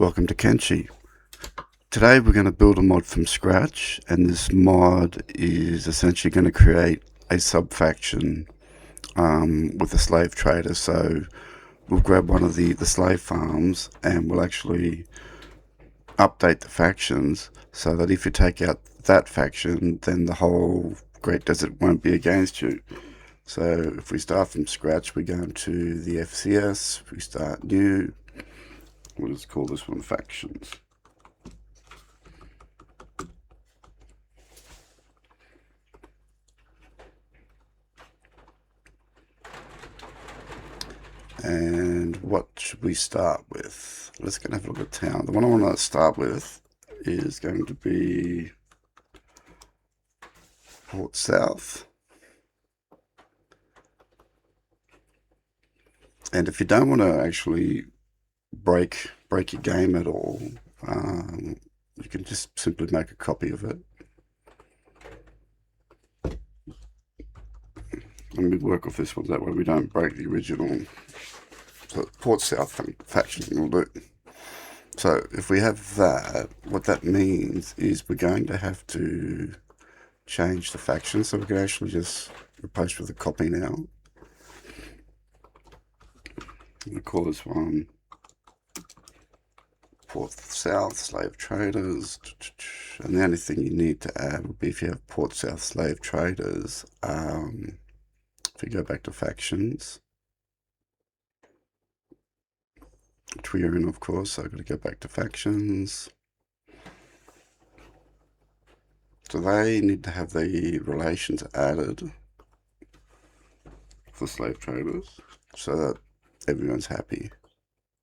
Welcome to Kenshi. Today we're going to build a mod from scratch, and this mod is essentially going to create a sub-faction with a slave trader. So we'll grab one of the slave farms and we'll actually update the factions so that if you take out that faction, then the whole Great Desert won't be against you. So if we start from scratch, we go into the FCS, we start new. We'll just call this one factions. And what should we start with? Let's go and have a look at town. The one I want to start with is going to be Port South. And if you don't want to actually break your game at all, you can just simply make a copy of it. Let me work off this one, that way we don't break the original. So Port South faction will do. So if we have that, what that means is we're going to have to change the faction. So we can actually just replace with a copy now. We call this one Port South Slave Traders. And the only thing you need to add would be if you have Port South Slave Traders. If you go back to factions, which we are in, of course, so I've got to go back to factions. So they need to have the relations added for slave traders so that everyone's happy.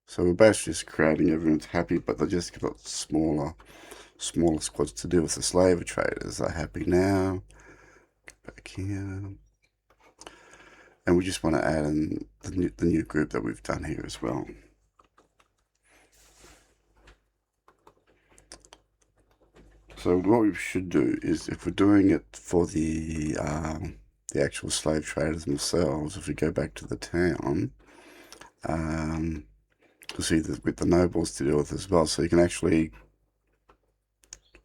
So we're basically just creating everyone's happy, but they just got smaller squads to deal with the slave traders. They're happy now. Go back here. And we just want to add in the new group that we've done here as well. So what we should do is, if we're doing it for the actual slave traders themselves, if we go back to the town, you'll see that with the nobles to deal with as well. So you can actually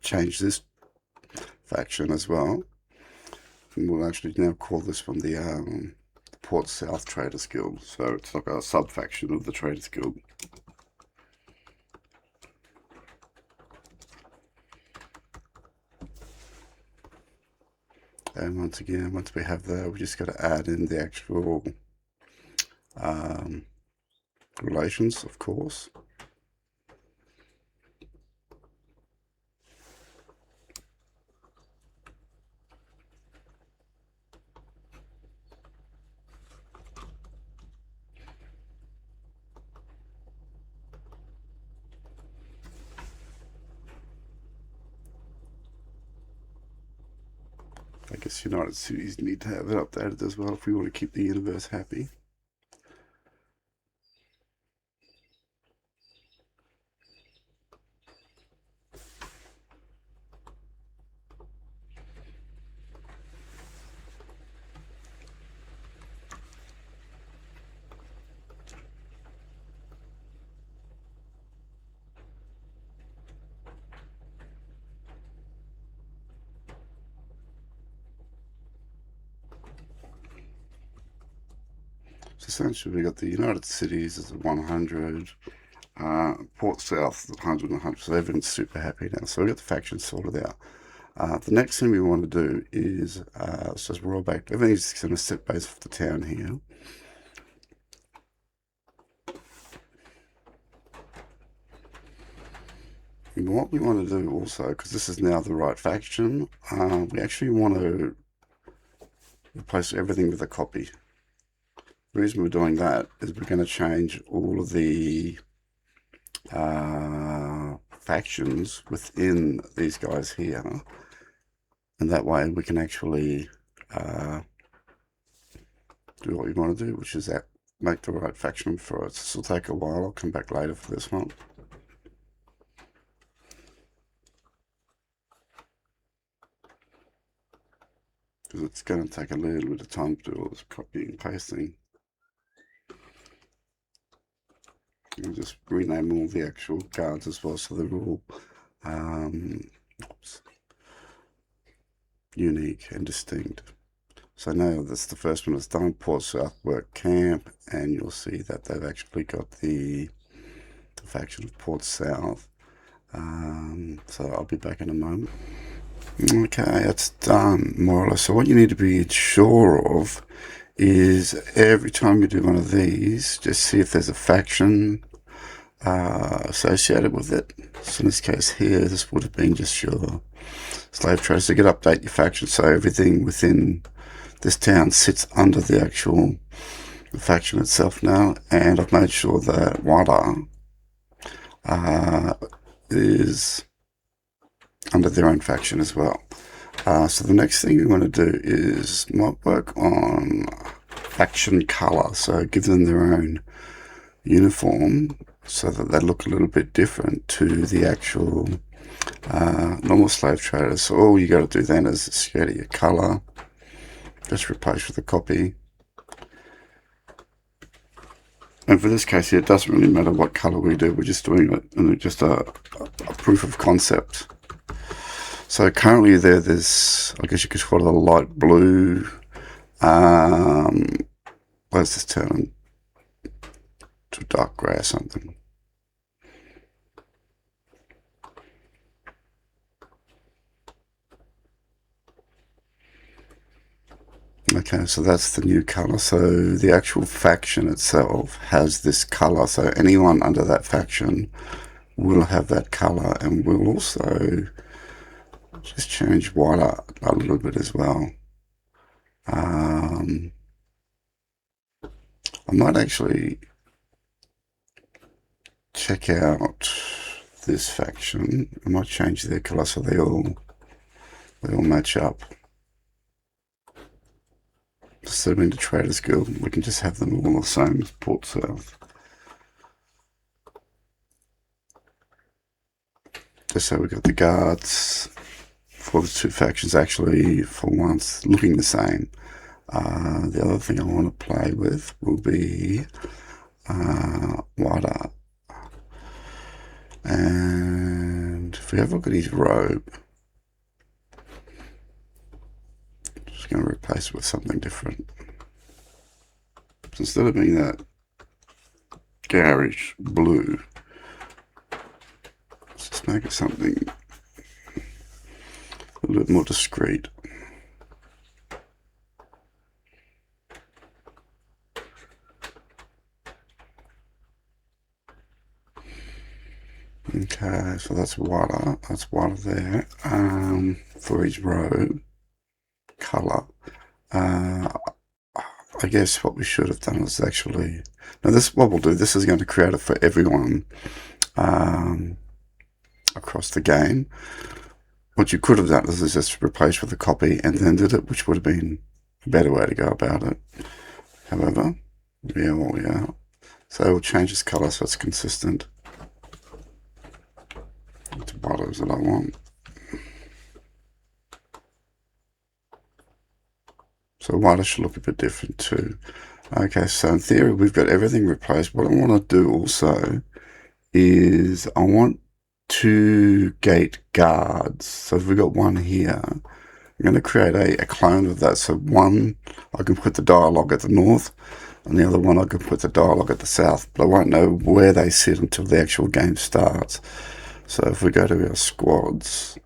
change this faction as well. And we'll actually now call this one the Port South Traders Guild. So it's like a sub-faction of the Traders Guild. And once again, once we have that, we just got to add in the actual relations, of course. I guess United Cities need to have it updated as well if we want to keep the universe happy. So essentially we got the United Cities as a 100, Port South 100 and 100, so everyone's super happy now. So we got the factions sorted out. The next thing we want to do is, so we're all back, everything's going to set base off the town here. And what we want to do also, because this is now the right faction, we actually want to replace everything with a copy. The reason we're doing that is we're going to change all of the factions within these guys here, and that way we can actually do what we want to do, which is that make the right faction for us. This will take a while. I'll come back later for this one. Because it's going to take a little bit of time to do all this copying and pasting. I'll just rename all the actual guards as well, so they're all unique and distinct. So now that's the first one that's done, Port South Work Camp, and you'll see that they've actually got the faction of Port South. So I'll be back in a moment. Okay, that's done, more or less. So what you need to be sure of is every time you do one of these, just see if there's a faction associated with it. So in this case here, this would have been just your slave traders. So you could update your faction so everything within this town sits under the actual faction itself now. And I've made sure that Wada is under their own faction as well. So the next thing we want to do is might work on faction color. So give them their own uniform so that they look a little bit different to the actual normal slave traders. So all you got to do then is go to your color, just replace with a copy. And for this case here, it doesn't really matter what color we do. We're just doing it and just a proof of concept. So currently there's, I guess you could call it a light blue. Let's just turn to dark grey or something. Okay, so that's the new color. So the actual faction itself has this color. So anyone under that faction will have that color, and we'll also just change white a little bit as well. I might actually check out this faction. I might change their color so they all match up. Serving the Traders Guild, we can just have them all the same as Port South. Just so we've got the guards for the two factions actually, for once, looking the same. The other thing I want to play with will be Wada. And if we have a look at his robe, just going to replace it with something different. So instead of being that garish blue, let's just make it something a little bit more discreet. Okay, so that's Wada there. For his robe color, I guess what we should have done is actually, now this, what we'll do, this is going to create it for everyone across the game. What you could have done is just replace with a copy and then did it, which would have been a better way to go about it. However, we are what we are. So we'll change this color so it's consistent. The bottoms that I want. So white should look a bit different too. Okay, so in theory we've got everything replaced. What I want to do also is I want 2 gate guards. So if we've got one here, I'm going to create a clone of that. So one, I can put the dialogue at the north, and the other one I can put the dialogue at the south, but I won't know where they sit until the actual game starts. So if we go to our squads,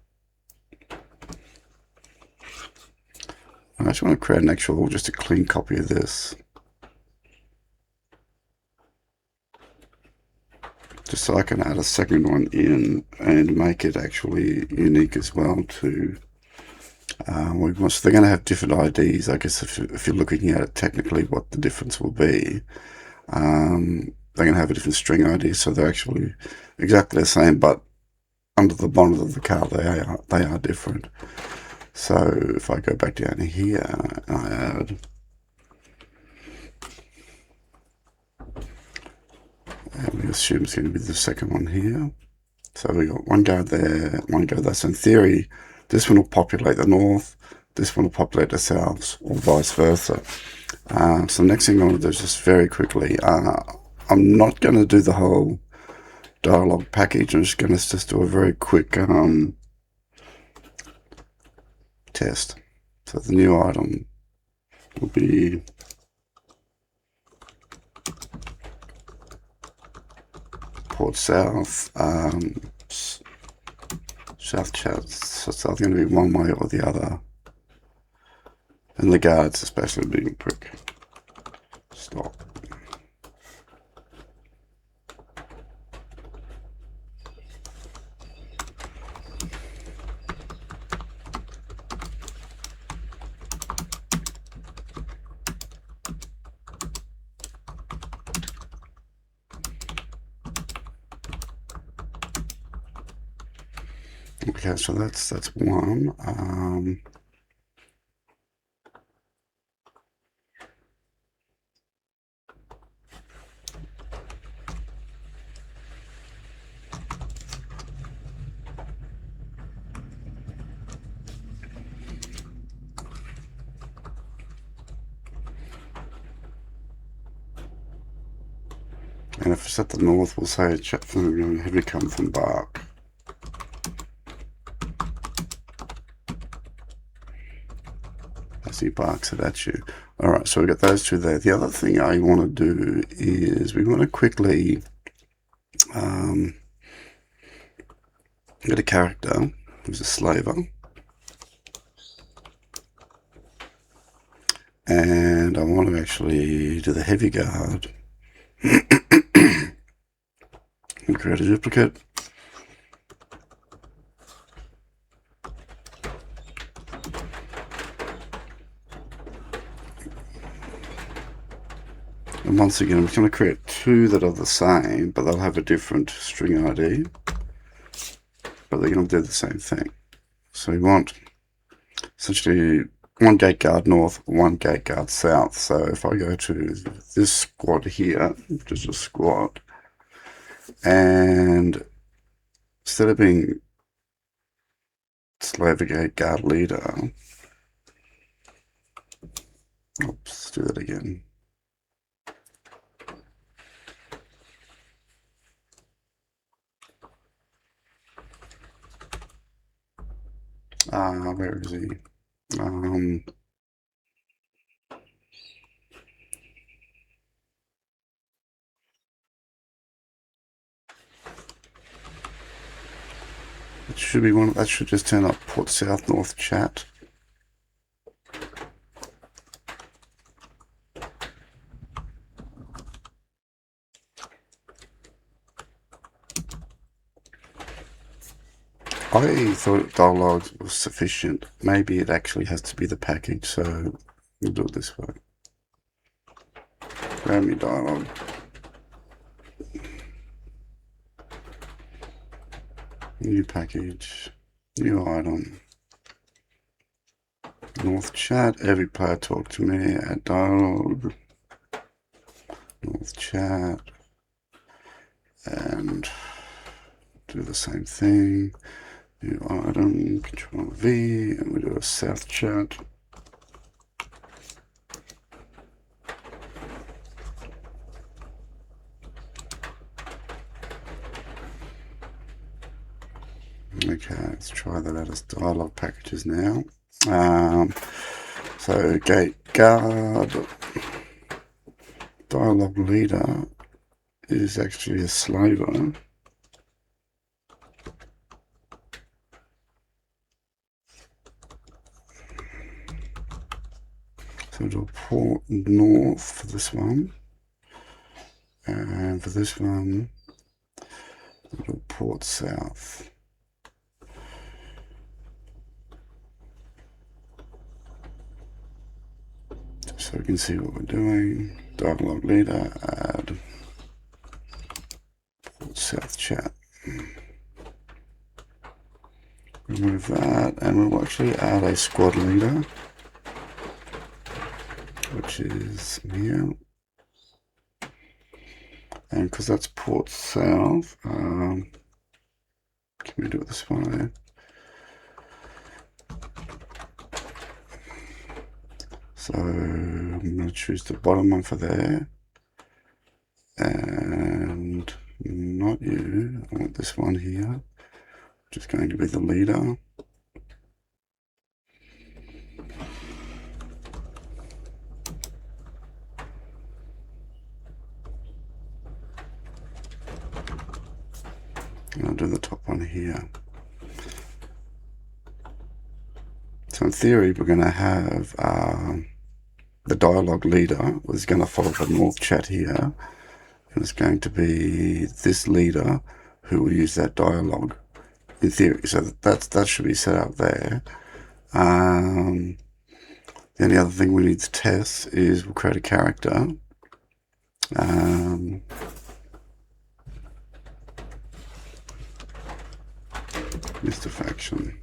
I just want to create an actual, just a clean copy of this. Just so I can add a second one in and make it actually unique as well to so they're going to have different IDs, I guess, if you're looking at it technically what the difference will be. They're going to have a different string ID, so they're actually exactly the same, but under the bonnet of the car they are different. So if I go back down here, I add, and we assume it's going to be the second one here. So we got one guard there, one guard there. So in theory, this one will populate the north, this one will populate the south, or vice versa. So the next thing I want to do is just very quickly I'm not going to do the whole dialogue package. I'm just going to just do a very quick test. So the new item will be Port South, South Chat. So it's either going to be one way or the other. And the guards, especially being a prick. Stop. Okay, so that's one. And if it's at the north, we'll say chat from heavy come from Bark. As he barks it at you. Alright, so we've got those two there. The other thing I want to do is we want to quickly get a character who's a slaver. And I want to actually do the heavy guard and create a duplicate. And once again, I'm going to create two that are the same, but they'll have a different string ID. But they're going to do the same thing. So we want essentially one gate guard north, one gate guard south. So if I go to this squad here, just a squad, and instead of being slaver gate guard leader, oops, let's do that again. Where is he? It should be one that should just turn up Port South North chat. I thought dialogue was sufficient. Maybe it actually has to be the package, so we'll do it this way. Grab me dialogue. New package. New item. North chat. Every player talk to me. Add dialogue. North chat. And do the same thing. New item. Control V. And we do a south chat. Okay, let's try that out as dialogue packages now. So gate guard dialogue leader is actually a slaver. So do port north for this one, and for this one, do port south. So we can see what we're doing. Dialogue leader, add port south chat. Remove that, and we'll actually add a squad leader, which is here. And because that's port south, can we do it this way? So I'm going to choose the bottom one for there. And not you. I want this one here, which is going to be the leader. And I'll do the top one here. So in theory, we're going to have the dialogue leader was going to follow the north chat here. And it's going to be this leader who will use that dialogue in theory. So that should be set up there. The only other thing we need to test is we'll create a character. Mr. Faction.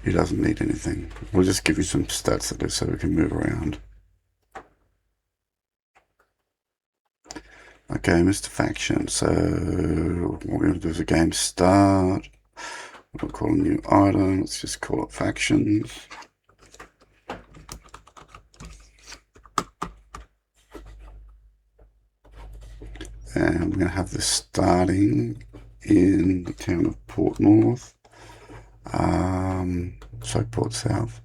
He doesn't need anything. We'll just give you some stats at least so we can move around. Okay, Mr. Faction. So what we're going to do is a game start. We'll call a new item. Let's just call it Factions. And we're going to have this starting in the town of Port North. So Port South.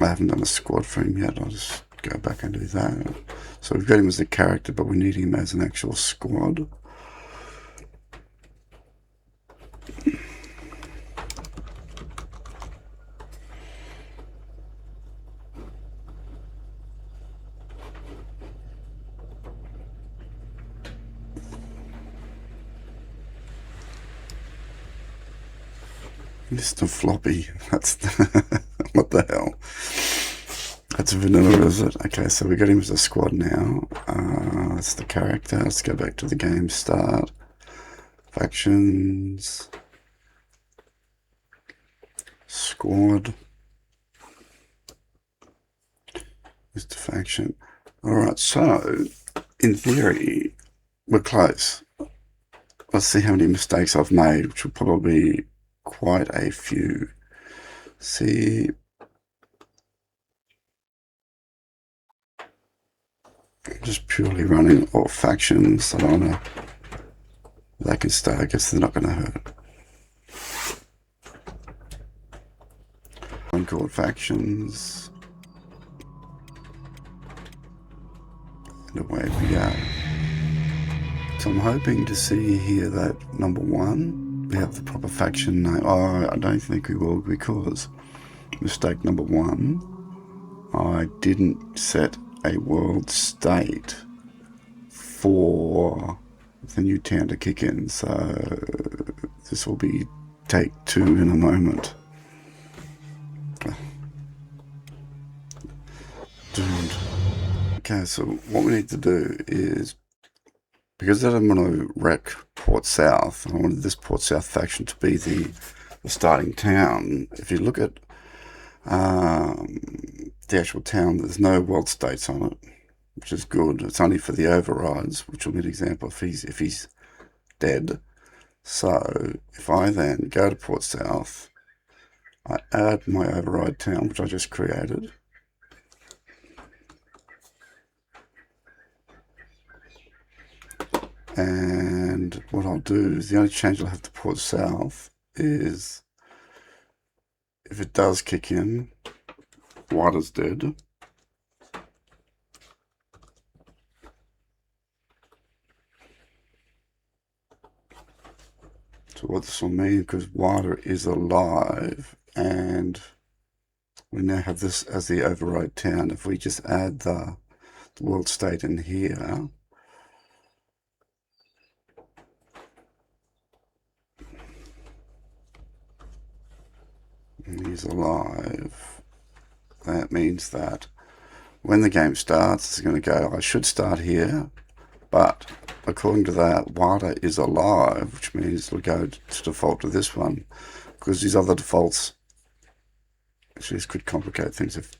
I haven't done a squad for him yet. I'll just go back and do that. So we've got him as a character, but we need him as an actual squad. Mr. Floppy. That's what the hell? That's vanilla, is it? Okay, so we got him as a squad now. That's the character. Let's go back to the game start. Factions. Squad. Mr. Faction. Alright, so in theory, we're close. Let's see how many mistakes I've made, which will probably be quite a few. See, just purely running all factions. I don't know. They can stay. I guess they're not going to hurt. Uncalled factions. And away we go. So I'm hoping to see here that number one, we have the proper faction name. Oh, I don't think we will, because mistake number one, I didn't set a world state for the new town to kick in, so this will be take two in a moment. Doomed. Okay, so what we need to do is, because I don't want to wreck Port South, I wanted this Port South faction to be the starting town. If you look at the actual town, there's no world states on it, which is good. It's only for the overrides, which will be an example if he's dead. So if I then go to Port South, I add my override town, which I just created. And what I'll do is, the only change I'll have to Port South is, if it does kick in, water's dead. So what this will mean, because water is alive, and we now have this as the override town, if we just add the world state in here, and he's alive, that means that when the game starts, it's going to go, I should start here, but according to that, water is alive, which means it'll go to default to this one, because these other defaults, actually this could complicate things. If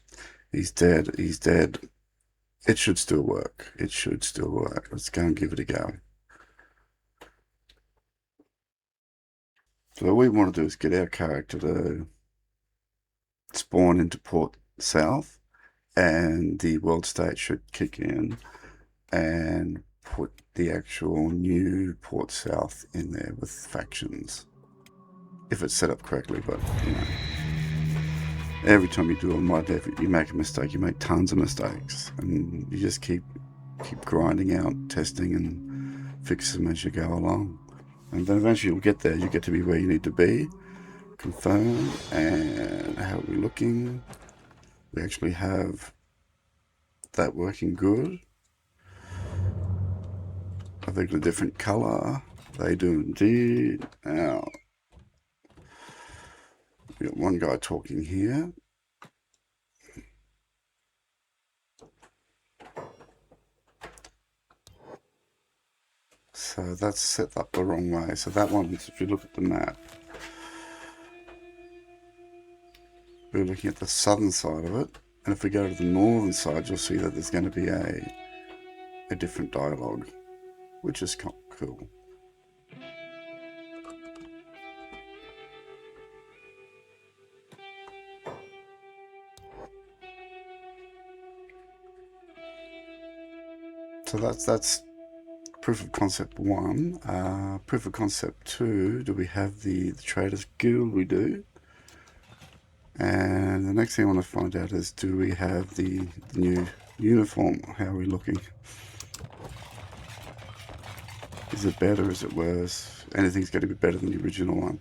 he's dead, he's dead. It should still work. It should still work. Let's go and give it a go. So what we want to do is get our character to spawn into Port South, and the world state should kick in and put the actual new Port South in there with factions. If it's set up correctly, but you know, every time you do a mod, you make a mistake, you make tons of mistakes, and you just keep grinding out, testing, and fix them as you go along. And then eventually you'll get there. You get to be where you need to be. Confirm. And how are we looking? We actually have that working good. I think a different color. They do indeed. Now, we got one guy talking here. So that's set up the wrong way. So that one, if you look at the map, we're looking at the southern side of it. And if we go to the northern side, you'll see that there's going to be a different dialogue, which is cool. So that's proof of concept 1. Proof of concept 2, do we have the Traders Guild? We do. And the next thing I want to find out is, do we have the new uniform? How are we looking? Is it better? Is it worse? Anything's going to be better than the original one.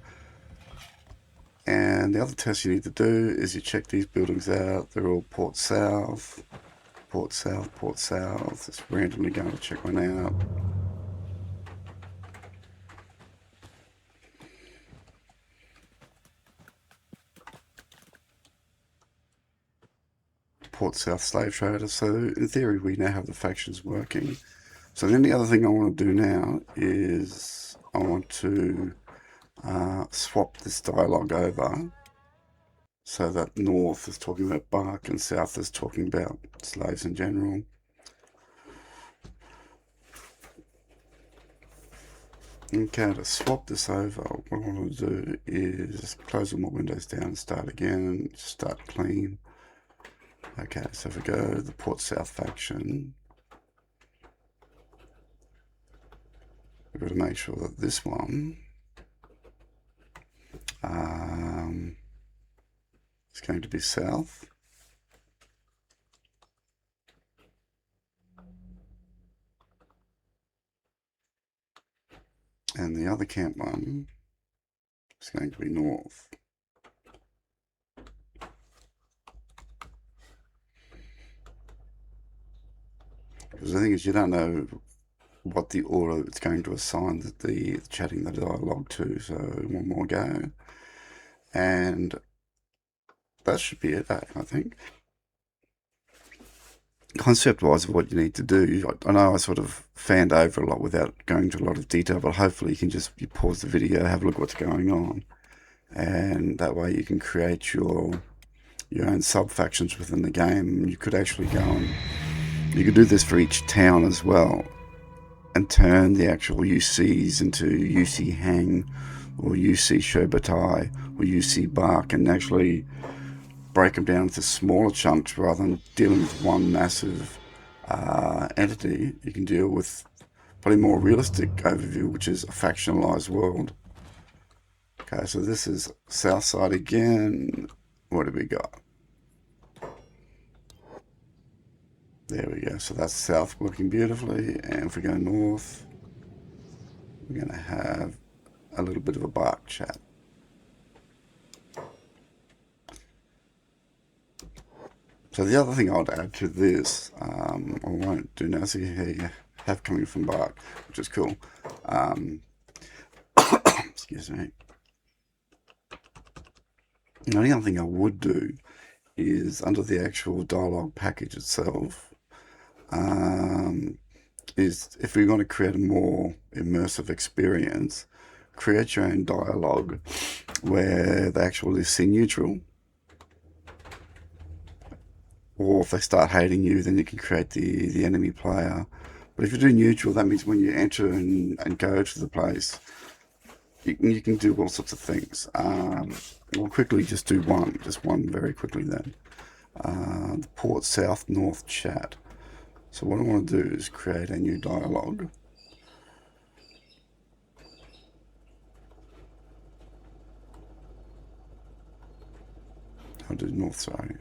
And the other test you need to do is you check these buildings out. They're all Port South, Port South, Port South. Just randomly going to check one out. Port South slave trader. So in theory, we now have the factions working. So then the other thing I want to do now is I want to swap this dialogue over so that north is talking about bark and south is talking about slaves in general. Okay, to swap this over, what I want to do is close all my windows down and start again, start clean. Okay, so if we go to the Port South faction, we've got to make sure that this one is going to be south. And the other camp one is going to be north. Because the thing is, you don't know what the order it's going to assign the chatting the dialogue to. So one more go. And that should be it, I think. Concept-wise, of what you need to do, I know I sort of fanned over a lot without going into a lot of detail, but hopefully you can just pause the video, have a look what's going on, and that way you can create your own sub-factions within the game. You could actually go and you could do this for each town as well, and turn the actual UCs into UC Hang, or UC Shobatai, or UC Bark, and actually break them down into smaller chunks rather than dealing with one massive entity. You can deal with probably more realistic overview, which is a factionalized world. Okay, so this is south side again. What do we got? There we go. So that's south working beautifully. And if we go north, we're going to have a little bit of a bark chat. So the other thing I'd add to this, I won't do now, so here you have coming from bark, which is cool. Excuse me. The only other thing I would do is under the actual dialogue package itself, is if we're going to create a more immersive experience, create your own dialogue where they actually see neutral. Or if they start hating you, then you can create the enemy player. But if you do neutral, that means when you enter and go to the place, you can do all sorts of things. We'll quickly just do just one very quickly then. The port south north chat. So what I want to do is create a new dialogue. I'll do north, sorry.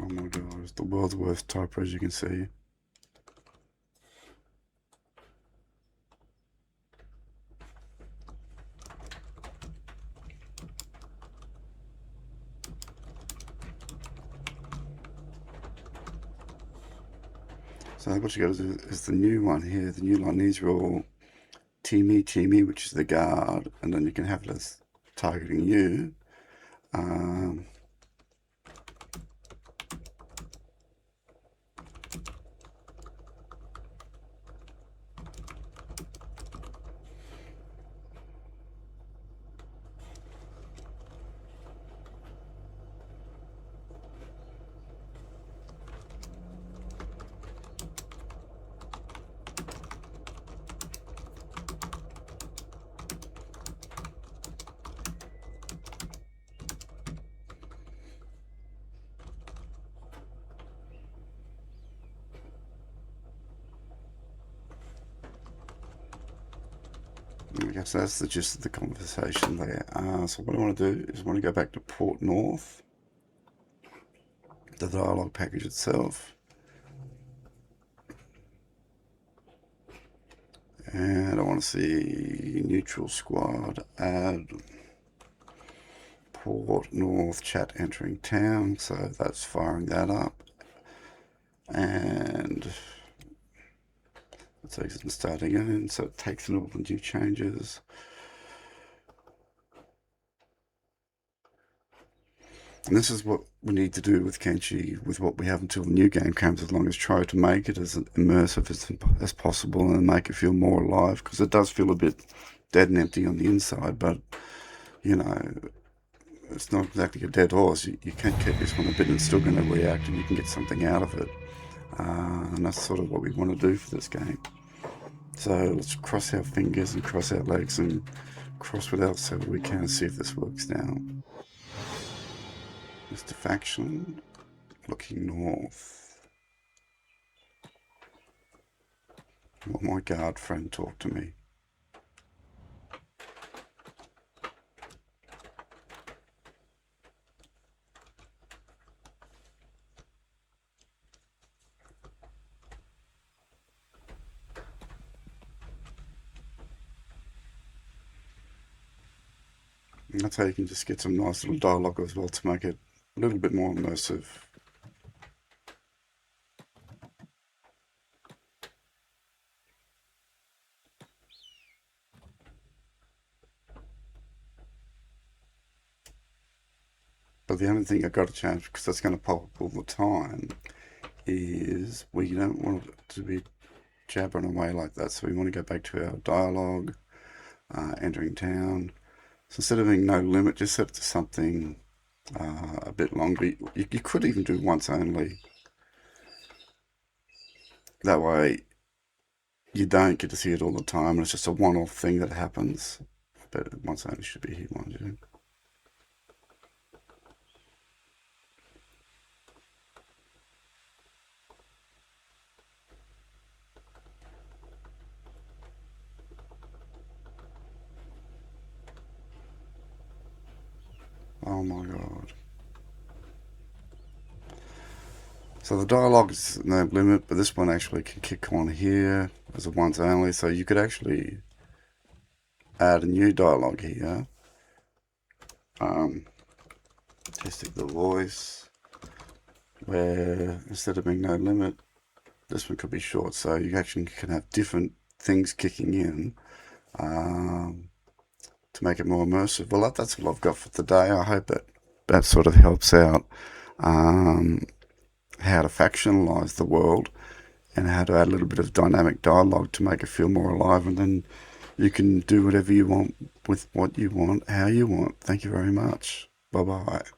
Oh my god, it's the world's worst typer, as you can see. So what you got to do is the new one here, the new line, these are all Teamy, which is the guard, and then you can have it as targeting you. Okay, so that's the gist of the conversation there. So what I want to do is I want to go back to Port North, the dialogue package itself, and I want to see neutral squad, add Port North chat entering town, so that's firing that up, and let's exit and start again, so it takes in all the new changes. And this is what we need to do with Kenshi, with what we have until the new game comes, as long as try to make it as immersive as possible and make it feel more alive, because it does feel a bit dead and empty on the inside, but, you know, it's not exactly a dead horse. You can keep this one a bit and it's still going to react and you can get something out of it. And that's sort of what we want to do for this game. So let's cross our fingers and cross our legs and cross what else so we can see if this works now. Mr. Faction, looking north. Will my guard friend talk to me? And that's how you can just get some nice little dialogue as well to make it a little bit more immersive. But the only thing I've got to change, because that's going to pop up all the time, is we don't want it to be jabbering away like that. So we want to go back to our dialogue, entering town. So instead of being no limit, just set it to something a bit longer. You could even do once only. That way you don't get to see it all the time, and it's just a one-off thing that happens. But once only should be here, mind you. Oh my god. So the dialogue is no limit, but this one actually can kick on here as a once only. So you could actually add a new dialogue here. Testing the voice, where instead of being no limit, this one could be short. So you actually can have different things kicking in to to make it more immersive. Well, that's all I've got for today. I hope that sort of helps out how to factionalize the world and how to add a little bit of dynamic dialogue to make it feel more alive, and then you can do whatever you want with what you want, how you want. Thank you very much. Bye bye.